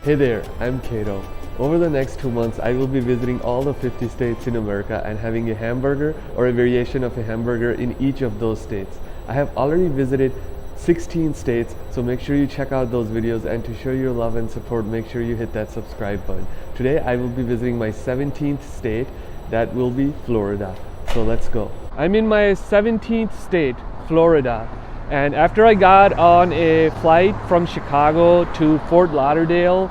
Hey there, I'm Kato. Over the next 2 months, I will be visiting all the 50 states in America and having a hamburger or a variation of a hamburger in each of those states. I have already visited 16 states, so make sure you check out those videos, and to show your love and support, make sure you hit that subscribe button. Today I will be visiting my 17th state, that will be Florida. So let's go. I'm in my 17th state, Florida, and after I got on a flight from Chicago to Fort Lauderdale,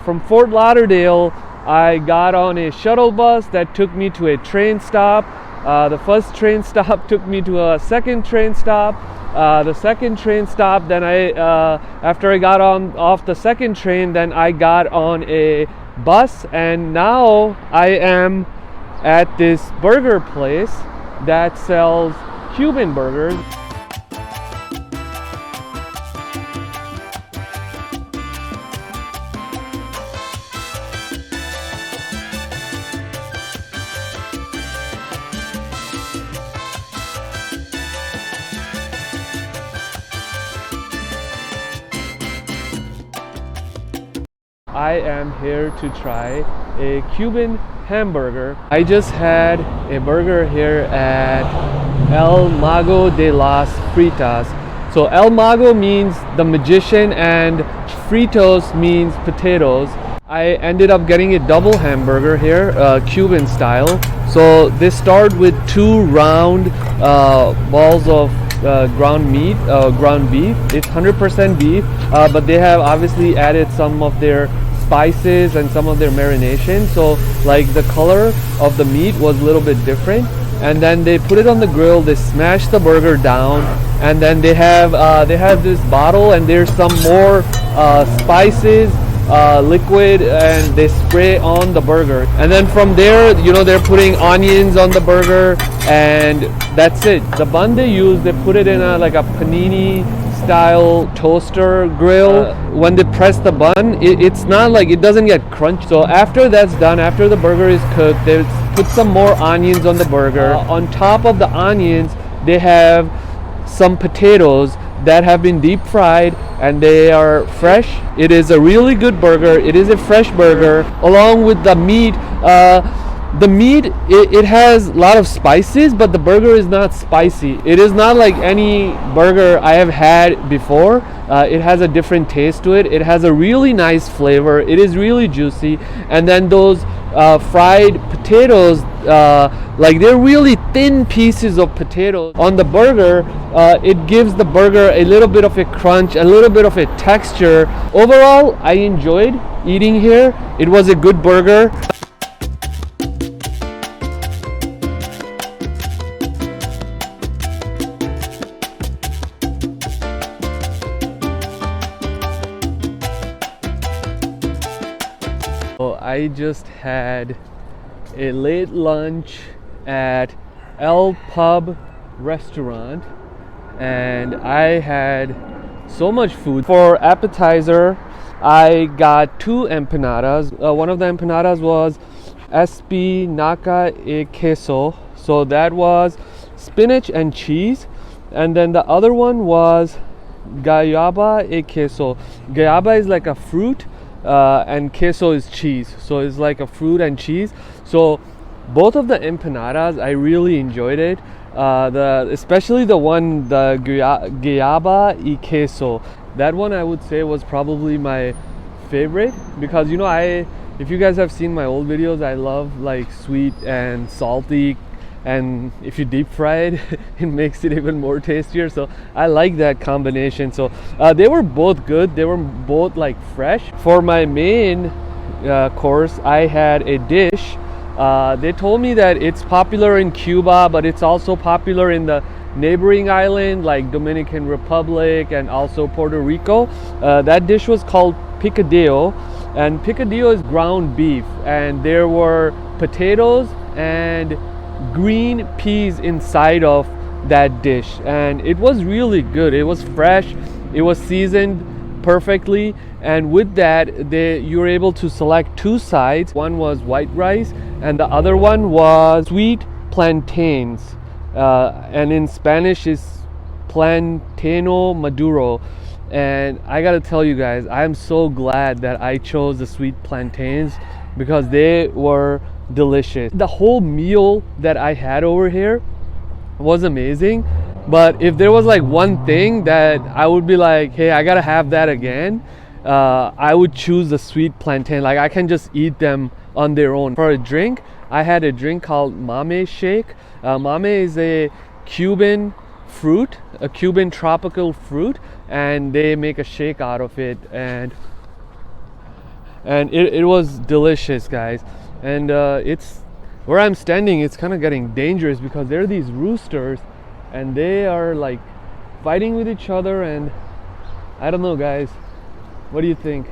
from Fort Lauderdale I got on a shuttle bus that took me to a train stop. The first train stop took me to a second train stop. The second train stop, then after I got off the second train, then I got on a bus, and now I am at this burger place that sells Cuban burgers. I am here to try a Cuban hamburger. I just had a burger here at El Mago de las Fritas. So El Mago means the magician and fritos means potatoes. I ended up getting a double hamburger here, Cuban style. So they start with 2 round balls of ground beef. It's 100% beef, but they have obviously added some of their spices and some of their marination, so like the color of the meat was a little bit different. And then they put it on the grill, they smash the burger down, and then they have this bottle, and there's some more spices, liquid, and they spray on the burger. And then from there, they're putting onions on the burger, and that's it. The bun they use, they put it in like a panini style toaster grill. When they press the bun, it's not like, it doesn't get crunchy. So after that's done, after the burger is cooked, they put some more onions on the burger. On top of the onions, they have some potatoes that have been deep fried, and they are fresh. It is a really good burger. It is a fresh burger. Along with the meat, it has a lot of spices, but the burger is not spicy. It is not like any burger I have had before. It has a different taste to it. It has a really nice flavor. It is really juicy. And then those fried potatoes, like they're really thin pieces of potatoes on the burger. It gives the burger a little bit of a crunch, a little bit of a texture. Overall, I enjoyed eating here. It was a good burger. I just had a late lunch at El Pub restaurant, and I had so much food. For appetizer, I got 2 empanadas. One of the empanadas was espinaca y queso, so that was spinach and cheese, and then the other one was guayaba y queso. Guayaba is like a fruit, and queso is cheese, so it's like a fruit and cheese. So both of the empanadas, I really enjoyed it. Especially the one, the guayaba y queso, that one I would say was probably my favorite, because if you guys have seen my old videos, I love like sweet and salty, and if you deep fry it, it makes it even more tastier. So I like that combination. So they were both good. They were both like fresh. For my main course, I had a dish. They told me that it's popular in Cuba, but it's also popular in the neighboring island like Dominican Republic and also Puerto Rico. That dish was called picadillo, and picadillo is ground beef, and there were potatoes and green peas inside of that dish, and it was really good. It was fresh, it was seasoned perfectly, and with that you were able to select 2 sides. One was white rice and the other one was sweet plantains, and in Spanish is plantano maduro. And I gotta tell you guys, I'm so glad that I chose the sweet plantains because they were delicious. The whole meal that I had over here was amazing, but if there was like one thing that I would be like, hey, I gotta have that again, I would choose the sweet plantain. Like I can just eat them on their own. For a drink, I had a drink called mame shake. Mame is a Cuban fruit, a Cuban tropical fruit, and they make a shake out of it, and it was delicious, guys. And it's where I'm standing, it's kind of getting dangerous because there are these roosters and they are like fighting with each other, and I don't know, guys, what do you think?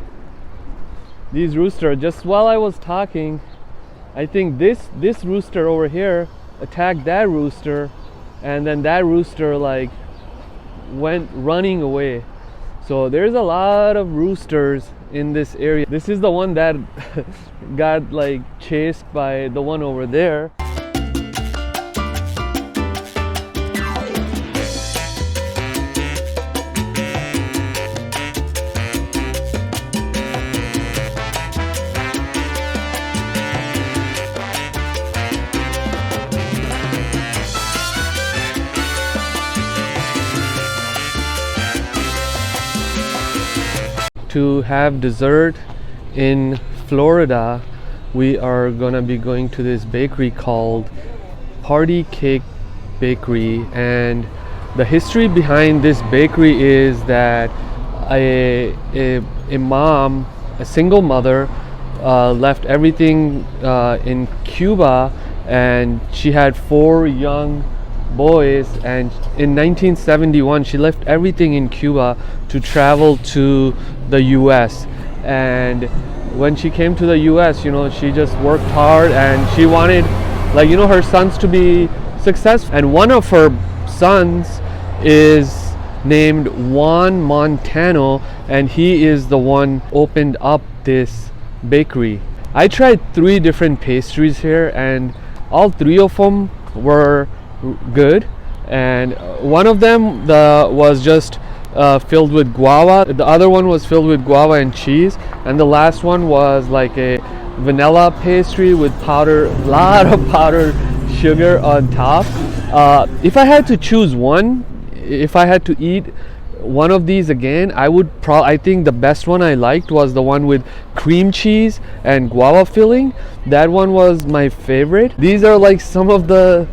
These roosters, just while I was talking, I think this rooster over here attacked that rooster, and then that rooster like went running away. So there's a lot of roosters in this area. This is the one that got like chased by the one over there. To have dessert in Florida, we are gonna be going to this bakery called Party Cake Bakery, and the history behind this bakery is that a mom, a single mother, left everything in Cuba, and she had 4 young boys, and in 1971 she left everything in Cuba to travel to the US. And when she came to the US, you know, she just worked hard and she wanted, like, you know, her sons to be successful. And one of her sons is named Juan Montano, and he is the one opened up this bakery. I tried 3 different pastries here, and all 3 of them were good, and one of them was just filled with guava. The other one was filled with guava and cheese, and the last one was like a vanilla pastry with lot of powdered sugar on top. If I had to choose one, if I had to eat one of these again, I think the best one I liked was the one with cream cheese and guava filling. That one was my favorite. These are like some of the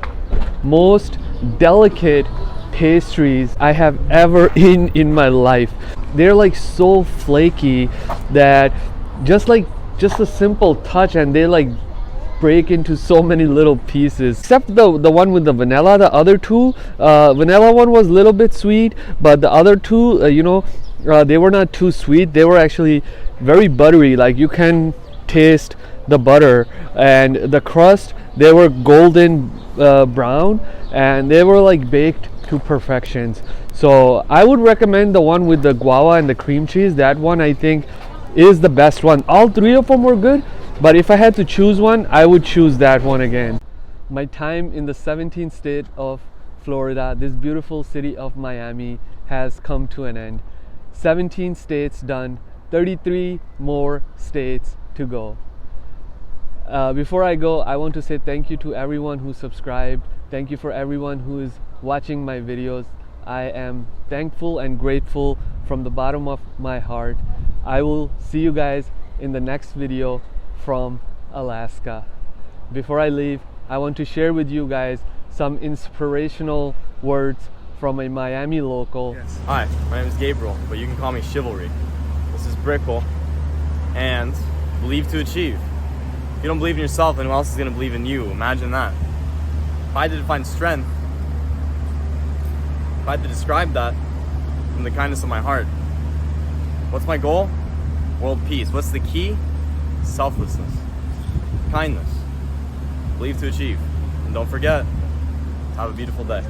most delicate pastries I have ever eaten in my life. They're like so flaky that just a simple touch and they like break into so many little pieces. Except the one with the vanilla. The other 2, vanilla one was a little bit sweet, but the other 2, they were not too sweet. They were actually very buttery, like you can taste the butter, and the crust, they were golden brown, and they were like baked to perfections. So I would recommend the one with the guava and the cream cheese. That one I think is the best one. All 3 of them were good, but if I had to choose one, I would choose that one again. My time in the 17th state of Florida, this beautiful city of Miami, has come to an end. 17 states done, 33 more states to go. Before I go, I want to say thank you to everyone who subscribed. Thank you for everyone who is watching my videos. I am thankful and grateful from the bottom of my heart. I will see you guys in the next video from Alaska. Before I leave, I want to share with you guys some inspirational words from a Miami local. Yes. Hi, my name is Gabriel, but you can call me Chivalry. This is Brickle, and believe to achieve. If you don't believe in yourself, then who else is going to believe in you? Imagine that. If I had to define strength, if I had to describe that from the kindness of my heart, what's my goal? World peace. What's the key? Selflessness. Kindness. Believe to achieve. And don't forget, have a beautiful day.